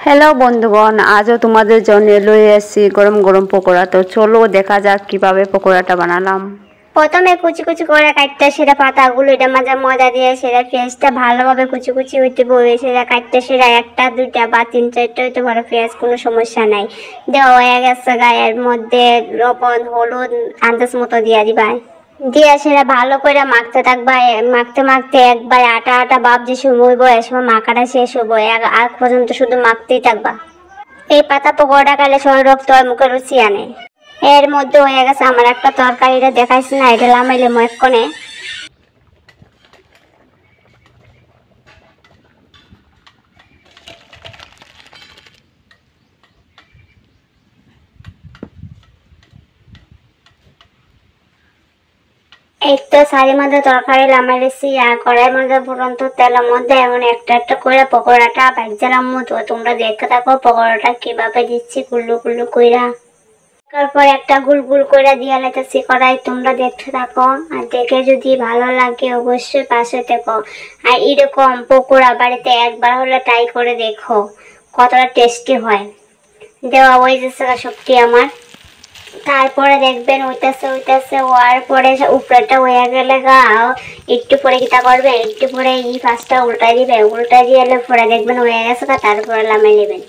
Hello বন্ধুগণ, আজও তোমাদের জন্য লয়ে এসেছি গরম গরম পকোড়া। তো চলো দেখা যাক কিভাবে পকোড়াটা বানালাম। প্রথমে কুচি কুচি করে কাটতে সেটা পাতাগুলো এটা মাঝে ময়দা দিয়ে সেটা পেঁয়াজটা ভালোভাবে কুচি কুচি হইতে বলবে সেটা কাটতে সেটা একটা দুইটা বা তিন চারটা হইতে পারে পেঁয়াজ, কোনো সমস্যা নাই। দেওয়া হয়ে গেছে গায়ের মধ্যে লবণ হলুদ আন্দাজ মতো দিয়া দিবা, দিয়ে সেটা ভালো করে মাখতে থাকবা। মাখতে মাখতে একবার আটা আটা ভাব যে সময় হইব এ সময় মাখাটা শেষ হইব, আগ পর্যন্ত শুধু মাখতেই থাকবা। এই পাতা পকোড়া খাইলে শরীর রক্ত হয়, মুখে রুচি আনে। এর মধ্যে হয়ে গেছে আমার একটা তরকারিটা দেখাইছি না, এটা লামাইলে ময়ক্ষণে। এই তো সারি মধ্যে তরকারি লামাইলেছি আর কড়াইয়ের মধ্যে ফুটন্ত তেলের মধ্যে এমন একটা একটা করে পকোড়াটা ভাজলাম মতো। তোমরা দেখতে থাকো পকোড়াটা কিভাবে দিচ্ছি কুল্লু কুল্লু কইরা। তারপর একটা গুল গুল করে দিয়ে লাইতেছি কড়াই, তোমরা দেখতে থাকো আর দেখে যদি ভালো লাগে অবশ্যই পাশে থেকো। আর এরকম পকোড়া বাড়িতে একবার হলে ট্রাই করে দেখো কতটা টেস্টি হয়। দেওয়া হয়ে যাচ্ছে সবটি আমার। তারপরে দেখবেন ওইটাছে ওইটাছে হওয়ার পরে উপরেটা হয়ে গেলে একটু পরে কিটা করবে, একটু পরে এই পাঁচটা উল্টাই দিবে, উল্টাই দিয়ে পরে দেখবেন হয়ে গেছে তারপরে লামাই নেবেন।